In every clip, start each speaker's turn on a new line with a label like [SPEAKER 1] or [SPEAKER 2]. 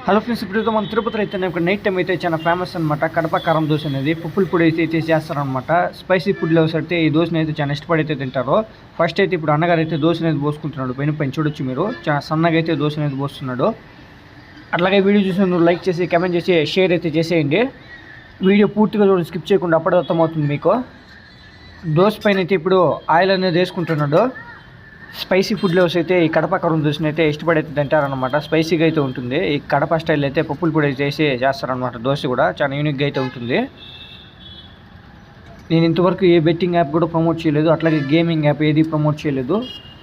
[SPEAKER 1] Hello friends, ఇప్పుడు మన తిరుపతిలో అయితే ఇక్కడ నైట్ టైం అయితే చాలా ఫేమస్ అనమాట. కడప కారం దోశ అనేది పప్పుల పొడి అయితే చేస్తారనమాట. స్పైసీ ఫుడ్ లవర్స్ అయితే ఈ దోశని అయితే చాలా ఇష్టపడి అయితే తింటారు. ఫస్ట్ అయితే ఇప్పుడు అన్నగారు అయితే దోశ అనేది పోసుకుంటున్నాడు. పైన చూడొచ్చు మీరు, చాలా సన్నగా అయితే దోశ అనేది పోస్తున్నాడు. అట్లాగే వీడియో చూసి మీరు లైక్ చేసి కామెంట్ చేసి షేర్ అయితే చేసేయండి. వీడియో పూర్తిగా చూడండి, స్కిప్ చేయకుండా, అప్పుడే అర్థమవుతుంది మీకు. దోశ పైన అయితే ఇప్పుడు ఆయిల్ అనేది వేసుకుంటున్నాడు. స్పైసీ ఫుడ్ లవర్స్ అయితే ఈ కడప కారం దోశని అయితే ఇష్టపడి అయితే తింటారనమాట. స్పైసీగా అయితే ఉంటుంది. ఈ కడప స్టైల్ అయితే పప్పుల పొడి చేసి చేస్తారనమాట. దోశ కూడా చాలా యూనిక్గా అయితే ఉంటుంది. నేను ఇంతవరకు ఏ బెట్టింగ్ యాప్ కూడా ప్రమోట్ చేయలేదు, అట్లాగే గేమింగ్ యాప్ ఏది ప్రమోట్ చేయలేదు.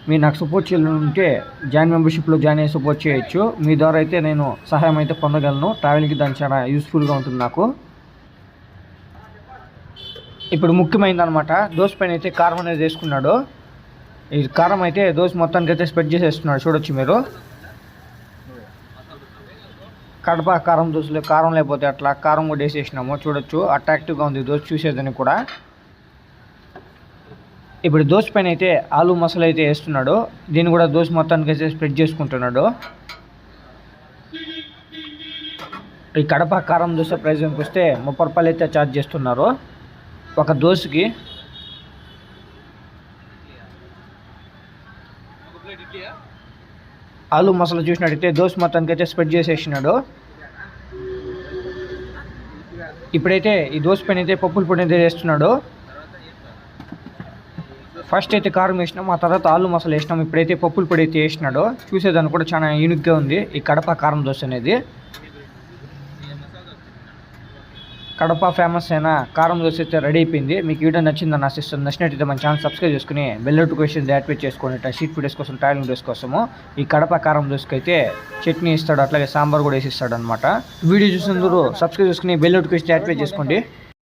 [SPEAKER 1] మీరు నాకు సపోర్ట్ చేయాలంటే జాయిన్ మెంబర్షిప్లో జాయిన్ అయ్యి సపోర్ట్ చేయొచ్చు. మీ ద్వారా అయితే నేను సహాయం అయితే పొందగలను. ట్రావెలింగ్కి దాన్ని చాలా యూస్ఫుల్గా ఉంటుంది నాకు. ఇప్పుడు ముఖ్యమైనదనమాట, దోశ పైన అయితే కారం అనేది వేసుకున్నాడు. ఈ కారం అయితే దోశ మొత్తానికి అయితే స్ప్రెడ్ చేసేస్తున్నాడు. చూడొచ్చు మీరు, కడప కారం దోశలో కారం లేకపోతే అట్లా కారం కూడా వేసేసినాము. చూడొచ్చు, అట్రాక్టివ్గా ఉంది దోశ చూసేదని కూడా. ఇప్పుడు దోశ పైన అయితే ఆలు మసాలా అయితే వేస్తున్నాడు. దీన్ని కూడా దోశ మొత్తానికి అయితే స్ప్రెడ్ చేసుకుంటున్నాడు. ఈ కడప కారం దోశ ప్రైస్ వస్తే 30 రూపాయలు అయితే ఛార్జ్ చేస్తున్నారు ఒక దోశకి. ఆలు మసాలా చూసినట్టయితే దోశ మొత్తానికి అయితే స్ప్రెడ్ చేసేసినాడు. ఇప్పుడైతే ఈ దోశ పైన అయితే పప్పుల పొడి అయితే వేస్తున్నాడు. ఫస్ట్ అయితే కారం వేసినాం, ఆ తర్వాత ఆలు మసాలా వేసినాం. ఇప్పుడైతే పప్పుల పొడి అయితే వేసినాడు. చూసేదాన్ని కూడా చాలా యూనిక్గా ఉంది ఈ కడప కారం దోశ అనేది. కడప ఫేమస్ అయిన కారం దోశ అయితే రెడీ అయిపోయింది. మీకు వీడియో నచ్చిందని ఆశిస్తుంది. నచ్చినట్టయితే మన ఛానల్ సబ్స్క్రైబ్ చేసుకుని బెల్ నోటిఫికేషన్ యాక్టివేట్ చేసుకోండి. షీట్ ఫుడేస్ కోసం, ట్రావెలింగ్ డేస్ కోసము. ఈ కడప కారం దోశకి అయితే చట్నీ ఇస్తాడు, అట్లాగే సాంబార్ కూడా వేసి ఇస్తాడు అనమాట. వీడియో చూసినందుకు సబ్స్క్రైబ్ చేసుకుని బెల్ నోటిఫికేషన్ యాక్టివేట్ చేసుకోండి.